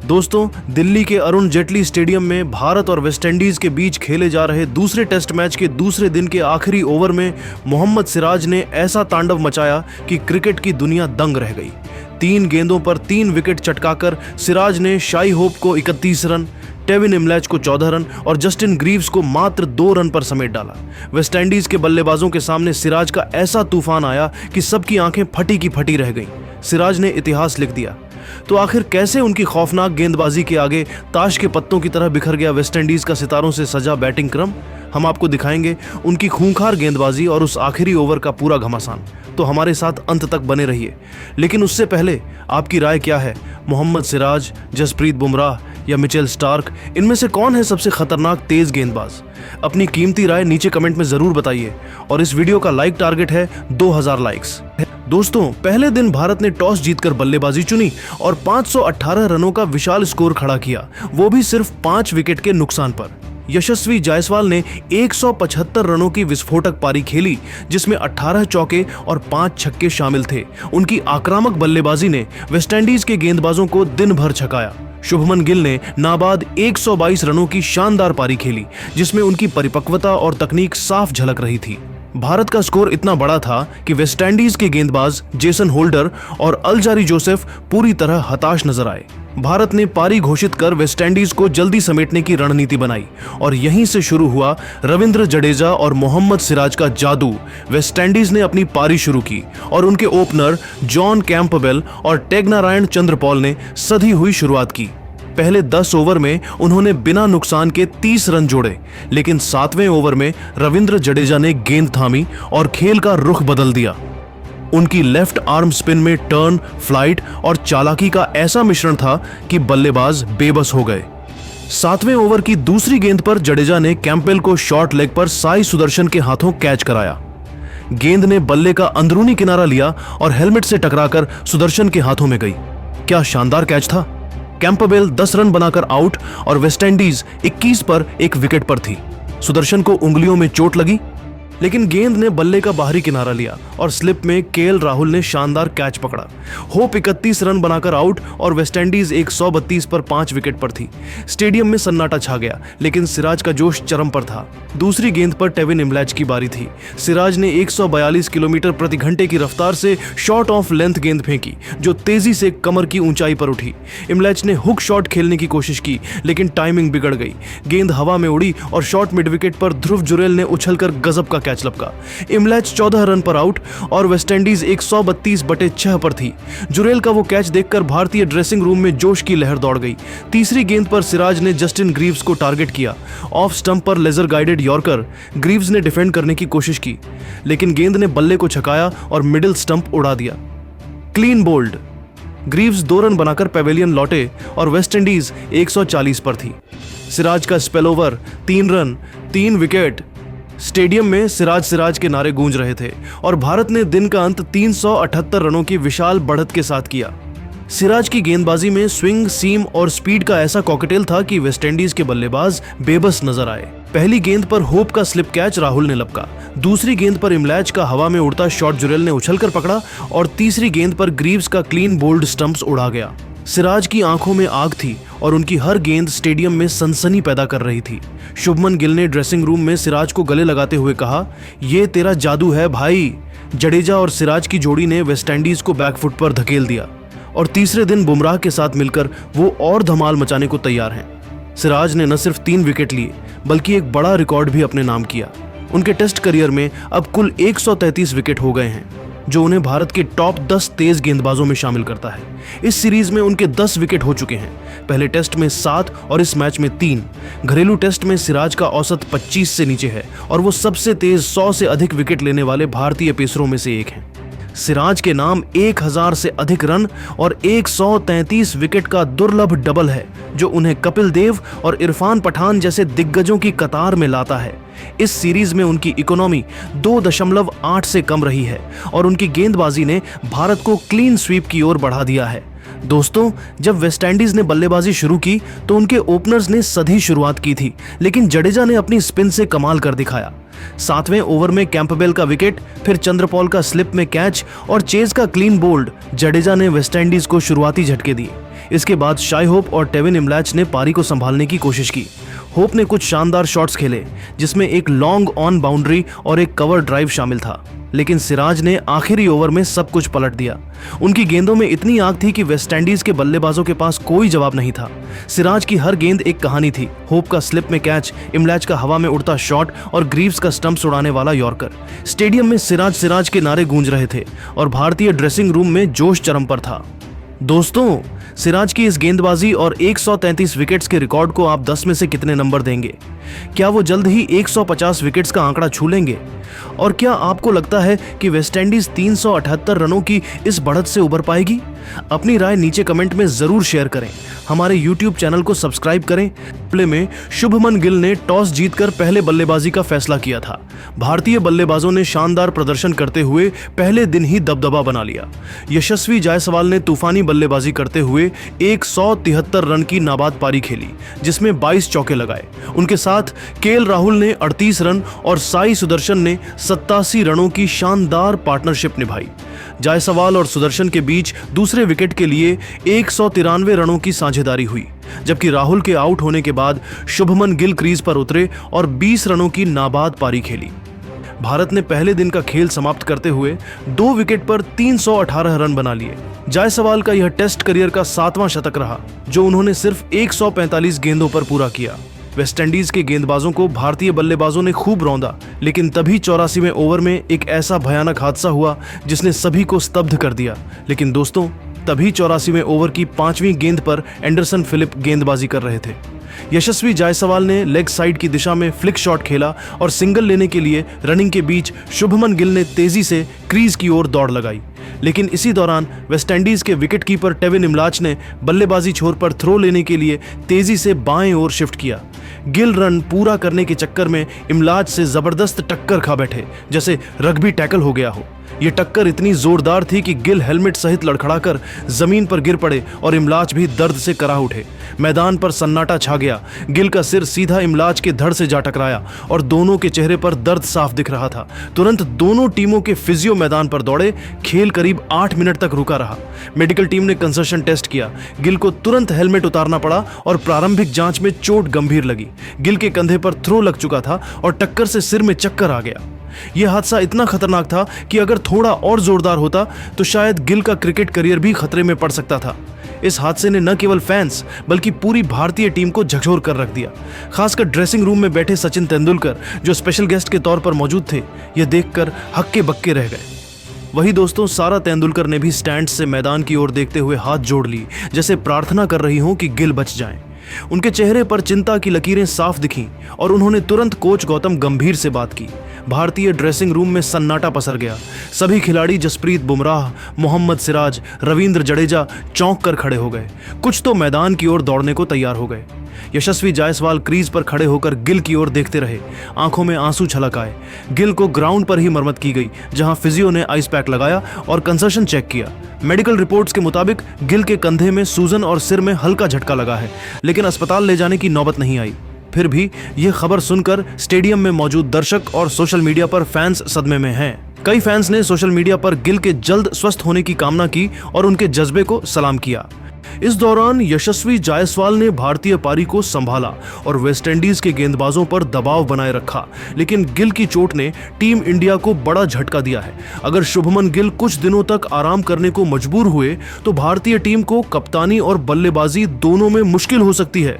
दोस्तों, दिल्ली के अरुण जेटली स्टेडियम में भारत और वेस्टइंडीज के बीच खेले जा रहे दूसरे टेस्ट मैच के दूसरे दिन के आखिरी ओवर में मोहम्मद सिराज ने ऐसा तांडव मचाया कि क्रिकेट की दुनिया दंग रह गई। 3 गेंदों पर 3 विकेट चटकाकर सिराज ने शाई होप को 31 रन, टेविन इमलैच को 14 रन और जस्टिन ग्रीव्स को मात्र 2 रन पर समेट डाला। वेस्टइंडीज के बल्लेबाजों के सामने सिराज का ऐसा तूफान आया कि सबकी आंखें फटी की फटी रह गईं। सिराज ने इतिहास लिख दिया। तो आखिर कैसे उनकी खौफनाक गेंदबाजी के आगे ताश के पत्तों की तरह बिखर गया वेस्टइंडीज का सितारों से सजा बैटिंग क्रम? हम आपको दिखाएंगे उनकी खूंखार गेंदबाजी और उस आखिरी ओवर का पूरा घमासान। तो हमारे साथ अंत तक बने रहिए। लेकिन उससे पहले आपकी राय क्या है? मोहम्मद सिराज, जसप्रीत बुमराह या मिचेल स्टार्क, इनमें से कौन है सबसे खतरनाक तेज गेंदबाज? अपनी कीमती राय नीचे कमेंट में जरूर बताइए और इस वीडियो का लाइक टारगेट है 2000 लाइक्स। दोस्तों, पहले दिन भारत ने टॉस जीतकर बल्लेबाजी चुनी और 518 रनों का विशाल स्कोर खड़ा किया, वो भी सिर्फ 5 विकेट के नुकसान पर। यशस्वी जायसवाल ने 175 रनों की विस्फोटक पारी खेली, जिसमें 18 चौके और 5 छक्के शामिल थे। उनकी आक्रामक बल्लेबाजी ने वेस्टइंडीज के गेंदबाजों को दिन भर छकाया। शुभमन गिल ने नाबाद 122 रनों की शानदार पारी खेली, जिसमें उनकी परिपक्वता और तकनीक साफ झलक रही थी। भारत का स्कोर इतना बड़ा था कि वेस्टइंडीज के गेंदबाज जेसन होल्डर और अलजारी जोसेफ पूरी तरह हताश नजर आए। भारत ने पारी घोषित कर वेस्टइंडीज को जल्दी समेटने की रणनीति बनाई और यहीं से शुरू हुआ रविंद्र जडेजा और मोहम्मद सिराज का जादू। वेस्टइंडीज ने अपनी पारी शुरू की और उनके ओपनर जॉन कैंपबेल और टेग्नारायण चंद्रपॉल ने सधी हुई शुरुआत की। पहले 10 ओवर में उन्होंने बिना नुकसान के 30 रन जोड़े, लेकिन 7वें ओवर में रविंद्र जडेजा ने गेंद थामी और खेल का रुख बदल दिया। उनकी लेफ्ट आर्म स्पिन में टर्न, फ्लाइट और चालाकी का ऐसा मिश्रण था कि बल्लेबाज बेबस हो गए। 7वें ओवर की दूसरी गेंद पर जडेजा ने कैंपबेल को शॉर्ट लेग पर साई सुदर्शन के हाथों कैच कराया। गेंद ने बल्ले का अंदरूनी किनारा लिया और हेलमेट से टकराकर सुदर्शन के हाथों में गई। क्या शानदार कैच था! कैंपबेल 10 रन बनाकर आउट और वेस्टइंडीज 21 पर 1 विकेट पर थी। सुदर्शन को उंगलियों में चोट लगी, लेकिन गेंद ने बल्ले का बाहरी किनारा लिया और स्लिप में केएल राहुल ने शानदार कैच पकड़ा। होप 31 रन बनाकर आउट और वेस्टइंडीज 132 पर 5 विकेट पर थी। स्टेडियम में सन्नाटा छा गया, लेकिन सिराज का जोश चरम पर था। दूसरी गेंद पर टेविन इमलैच की बारी थी। सिराज ने 142 किलोमीटर प्रति घंटे की रफ्तार से शॉर्ट ऑफ लेंथ गेंद फेंकी, जो तेजी से कमर की ऊंचाई पर उठी। इमलैच ने हुक शॉट खेलने की कोशिश की, लेकिन टाइमिंग बिगड़ गई। गेंद हवा में उड़ी और शॉर्ट मिड विकेट पर ध्रुव जुरेल ने उछलकर गजब का कैच लपका। इमलैच 14 रन पर आउट और वेस्टइंडीज 132/6 पर थी। जुरेल का वो कैच देखकर भारतीय ड्रेसिंग रूम में जोश की लहर दौड़ गई। तीसरी गेंद पर सिराज ने जस्टिन ग्रीव्स को टारगेट किया। ऑफ स्टंप पर लेजर गाइडेड यॉर्कर। ग्रीव्स ने डिफेंड करने की कोशिश की, लेकिन गेंद ने बल्ले को छकाया और मिडिल स्टंप उड़ा दिया। Clean bowled. ग्रीव्स 2 रन बनाकर पेवेलियन लौटे और वेस्टइंडीज 140 पर थी। सिराज का spell over, 3 run, 3 wicket. Stadium में सिराज के नारे गूंज रहे थे और भारत ने दिन का अंत 378 रनों की विशाल बढ़त के साथ किया। सिराज की गेंदबाजी में स्विंग, सीम और स्पीड का ऐसा कॉकटेल था कि वेस्टइंडीज के बल्लेबाज बेबस नजर आए। पहली गेंद पर होप का स्लिप कैच राहुल ने लपका। दूसरी गेंद पर इमलैच का हवा में उड़ता शॉट जुरेल ने उछलकर पकड़ा और तीसरी गेंद पर ग्रीव्स का क्लीन बोल्ड स्टंप्स उड़ा गया। सिराज की आंखों में आग थी और उनकी हर गेंद स्टेडियम में सनसनी पैदा कर रही थी। शुभमन गिल ने ड्रेसिंग रूम में सिराज को गले लगाते हुए कहा, "ये तेरा जादू है भाई।" जडेजा और सिराज की जोड़ी ने वेस्टइंडीज को बैकफुट पर धकेल दिया और तीसरे दिन बुमराह के साथ मिलकर वो और धमाल मचाने को तैयार हैं। सिराज ने न सिर्फ 3 विकेट लिए, बल्कि एक बड़ा रिकॉर्ड भी अपने नाम किया। उनके टेस्ट करियर में अब कुल 133 विकेट हो गए हैं, जो उन्हें भारत के टॉप 10 तेज गेंदबाजों में शामिल करता है। इस सीरीज में उनके 10 विकेट हो चुके हैं। पहले टेस्ट में 7 और इस मैच में 3। घरेलू टेस्ट में सिराज का औसत 25 से नीचे है और वो सबसे तेज 100 से अधिक विकेट लेने वाले भारतीय पेसरों में से एक हैं। सिराज के नाम 1000 से अधिक रन और 133 विकेट का दुर्लभ डबल है, जो उन्हें कपिल देव और इरफान पठान जैसे दिग्गजों की कतार में लाता है। इस सीरीज में उनकी इकोनॉमी 2.8 से कम रही है और उनकी गेंदबाजी ने भारत को क्लीन स्वीप की ओर बढ़ा दिया है। दोस्तों, जब वेस्टइंडीज ने बल्लेबाजी शुरू की तो उनके ओपनर्स ने सधी शुरुआत की थी, लेकिन जडेजा ने अपनी स्पिन से कमाल कर दिखाया। 7वें ओवर में कैंपबेल का विकेट, फिर चंद्रपॉल का स्लिप में कैच और चेज का क्लीन बोल्ड, जडेजा ने वेस्टइंडीज को शुरुआती झटके दिए। इसके बाद शाई होप और टेविन इमलैच ने पारी को संभालने की कोशिश की। होप ने कुछ शानदार शॉट्स खेले जिसमें एक लॉन्ग ऑन बाउंड्री और एक कवर ड्राइव शामिल था, लेकिन सिराज ने आखिरी ओवर में सब कुछ पलट दिया। उनकी गेंदों में इतनी आग थी कि वेस्टइंडीज के बल्लेबाजों के पास कोई जवाब नहीं था। सिराज की हर गेंद एक कहानी थी। होप का स्लिप में कैच, इमलैच का हवा में उड़ता शॉट और ग्रीव्स का स्टंप्स उड़ाने वाला यॉर्कर। स्टेडियम में सिराज सिराज के नारे गूंज रहे थे और भारतीय ड्रेसिंग रूम में जोश चरम पर था। दोस्तों, सिराज की इस गेंदबाजी और 133 विकेट्स के रिकॉर्ड को आप 10 में से कितने नंबर देंगे? क्या वो जल्द ही 150 विकेट्स का आंकड़ा छू लेंगे? और क्या आपको लगता है कि वेस्टइंडीज 378 रनों की इस बढ़त से उबर पाएगी? अपनी राय नीचे कमेंट में जरूर शेयर करें। हमारे YouTube चैनल को सब्सक्राइब करें। प्ले में शुभमन गिल ने टॉस जीतकर पहले बल्लेबाजी का फैसला किया था। भारतीय बल्लेबाजों ने शानदार प्रदर्शन करते हुए पहले दिन ही दबदबा बना लिया। यशस्वी जायसवाल ने तूफानी बल्लेबाजी करते हुए 173 रन की नाबाद पारी खेली, जिसमें 22 चौके लगाए। उनके साथ केएल राहुल ने 38 रन और साई सुदर्शन ने 87 रनों की शानदार पार्टनरशिप निभाई। जायसवाल और सुदर्शन के बीच दूसरे विकेट के लिए 193 रनों की साझेदारी हुई, जबकि राहुल के आउट होने के बाद शुभमन गिल क्रीज पर उतरे और 20 रनों की नाबाद पारी खेली। भारत ने पहले दिन का खेल समाप्त करते हुए 2 विकेट पर 318 रन बना लिए। जायसवाल का यह टेस्ट करियर का 7वां शतक रहा, जो उन्होंने सिर्फ 145 गेंदों पर पूरा किया। वेस्टइंडीज के गेंदबाजों को भारतीय बल्लेबाजों ने खूब रौंदा, लेकिन तभी 84वें ओवर में एक ऐसा भयानक हादसा हुआ जिसने सभी को स्तब्ध कर दिया। लेकिन दोस्तों, तभी 84वें ओवर की 5वीं गेंद पर एंडरसन फिलिप गेंदबाजी कर रहे थे। यशस्वी जायसवाल ने लेग साइड की दिशा में फ्लिक शॉट खेला और सिंगल लेने के लिए रनिंग के बीच शुभमन गिल ने तेजी से क्रीज की ओर दौड़ लगाई। लेकिन इसी दौरान वेस्टइंडीज के विकेटकीपर टेविन इमलैच ने बल्लेबाजी छोर पर थ्रो लेने के लिए तेजी से बाएं ओर शिफ्ट किया। गिल रन पूरा करने के चक्कर में इमलैच से जबरदस्त टक्कर खा बैठे, जैसे रग्बी टैकल हो गया हो। ये टक्कर इतनी जोरदार थी कि गिल हेलमेट सहित लड़खड़ाकर जमीन पर गिर पड़े और इमलैच भी दर्द से करा उठे। मैदान पर सन्नाटा छा गया। गिल का सिर सीधा इमलैच के धड़ से जा टकराया और दोनों के चेहरे पर दर्द साफ दिख रहा था। तुरंत दोनों टीमों के फिजियो मैदान पर दौड़े। खेल करीब 8 मिनट तक रुका रहा। मेडिकल टीम ने कंसर्शन टेस्ट किया। गिल को तुरंत हेलमेट उतारना पड़ा और प्रारंभिक जांच में चोट गंभीर लगी। गिल के कंधे पर थ्रो लग चुका था और टक्कर से सिर में चक्कर आ गया। यह हादसा इतना खतरनाक था कि अगर थोड़ा और जोरदार होता तो शायद गिल का क्रिकेट करियर भी खतरे में पड़ सकता था। इस हादसे ने न केवल फैंस बल्कि पूरी भारतीय टीम को झकझोर कर रख दिया। खासकर ड्रेसिंग रूम में बैठे सचिन तेंदुलकर, जो स्पेशल गेस्ट के तौर पर मौजूद थे, यह देखकर हक्के बक्के रह गए। वही दोस्तों, सारा तेंदुलकर ने भी स्टैंड से मैदान की ओर देखते हुए हाथ जोड़ ली, जैसे प्रार्थना कर रही हों कि गिल बच जाएं। उनके चेहरे पर चिंता की लकीरें साफ दिखीं और उन्होंने तुरंत कोच गौतम गंभीर से बात की। भारतीय ड्रेसिंग रूम में सन्नाटा पसर गया। सभी खिलाड़ी जसप्रीत बुमराह, मोहम्मद सिराज, रविंद्र जडेजा चौंक कर खड़े हो गए। कुछ तो मैदान की ओर दौड़ने को तैयार हो गए। यशस्वी जायसवाल क्रीज पर खड़े होकर गिल की ओर देखते रहे। आंखों में आंसू छलक आए। गिल को ग्राउंड पर ही मरम्मत की गई, जहां फिजियो ने आइस पैक लगाया और कंसर्शन चेक किया। मेडिकल रिपोर्ट्स के मुताबिक गिल के कंधे में सूजन और सिर में हल्का झटका लगा है, लेकिन अस्पताल ले जाने की नौबत नहीं आई। फिर भी यह खबर सुनकर स्टेडियम में मौजूद दर्शक और सोशल मीडिया पर फैंस सदमे में हैं। कई फैंस ने सोशल मीडिया पर गिल के जल्द स्वस्थ होने की कामना की और उनके जज्बे को सलाम किया। इस दौरान यशस्वी जायसवाल ने भारतीय पारी को संभाला और वेस्टइंडीज के गेंदबाजों पर दबाव बनाए रखा, लेकिन गिल की चोट ने टीम इंडिया को बड़ा झटका दिया है। अगर शुभमन गिल कुछ दिनों तक आराम करने को मजबूर हुए तो भारतीय टीम को कप्तानी और बल्लेबाजी दोनों में मुश्किल हो सकती है।